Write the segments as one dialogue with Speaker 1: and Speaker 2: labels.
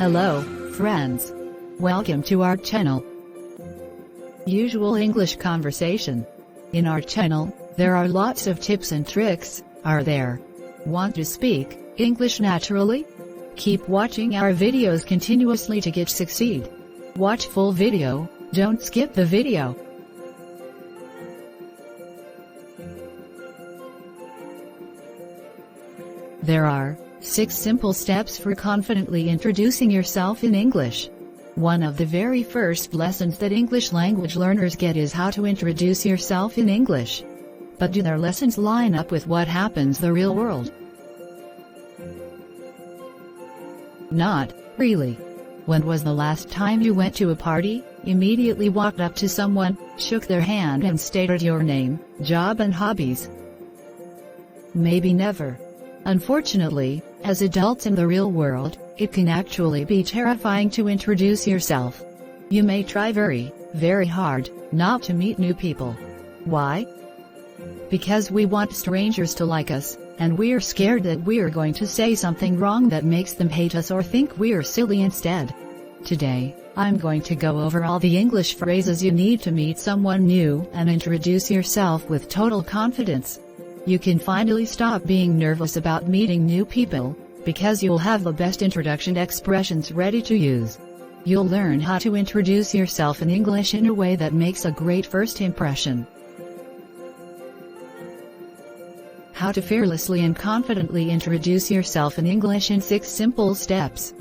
Speaker 1: Hello, friends. Welcome to our channel, Usual English Conversation. In our channel, there are lots of tips and tricks, are there? Want to speak English naturally? Keep watching our videos continuously to succeed. Watch full video, don't skip the video. There are 6 simple steps for confidently introducing yourself in English. One of the very first lessons that English language learners get is how to introduce yourself in English. But do their lessons line up with what happens in the real world? Not really. When was the last time you went to a party, immediately walked up to someone, shook their hand and stated your name, job and hobbies? Maybe never. Unfortunately, as adults in the real world, it can actually be terrifying to introduce yourself. You may try very, very hard not to meet new people. Why? Because we want strangers to like us, and we're scared that we're going to say something wrong that makes them hate us or think we're silly instead. Today, I'm going to go over all the English phrases you need to meet someone new and introduce yourself with total confidence. You can finally stop being nervous about meeting new people, because you'll have the best introduction expressions ready to use. You'll learn how to introduce yourself in English in a way that makes a great first impression. How to fearlessly and confidently introduce yourself in English in 6 simple steps.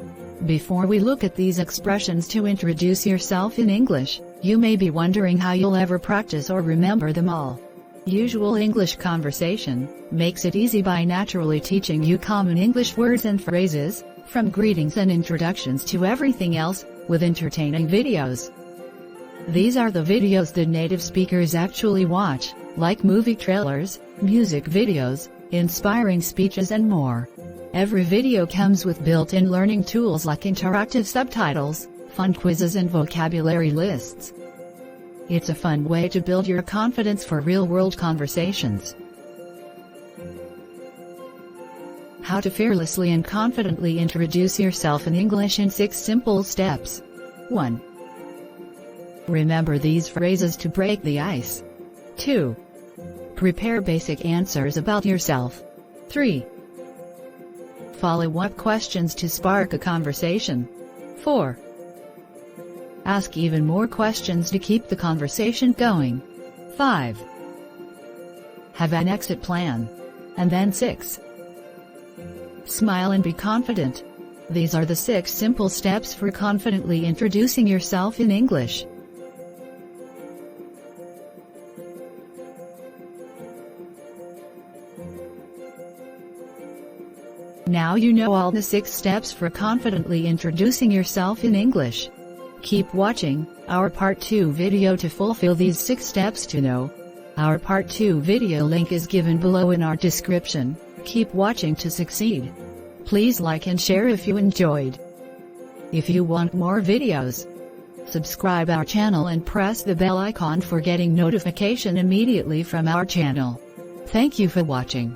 Speaker 1: Before we look at these expressions to introduce yourself in English, you may be wondering how you'll ever practice or remember them all. Usual English Conversation makes it easy by naturally teaching you common English words and phrases, from greetings and introductions to everything else, with entertaining videos. These are the videos that native speakers actually watch, like movie trailers, music videos, inspiring speeches and more. Every video comes with built-in learning tools like interactive subtitles, fun quizzes and vocabulary lists. It's a fun way to build your confidence for real-world conversations. How to fearlessly and confidently introduce yourself in English in 6 simple steps. 1. Remember these phrases to break the ice. 2. Prepare basic answers about yourself. 3. Follow-up questions to spark a conversation. 4. Ask even more questions to keep the conversation going. 5. Have an exit plan. And then 6. Smile and be confident. These are the 6 simple steps for confidently introducing yourself in English. Now you know all the 6 steps for confidently introducing yourself in English. Keep watching our Part 2 video to fulfill these 6 steps to know. Our Part 2 video link is given below in our description. Keep watching to succeed. Please like and share if you enjoyed. If you want more videos, subscribe our channel and press the bell icon for getting notification immediately from our channel. Thank you for watching.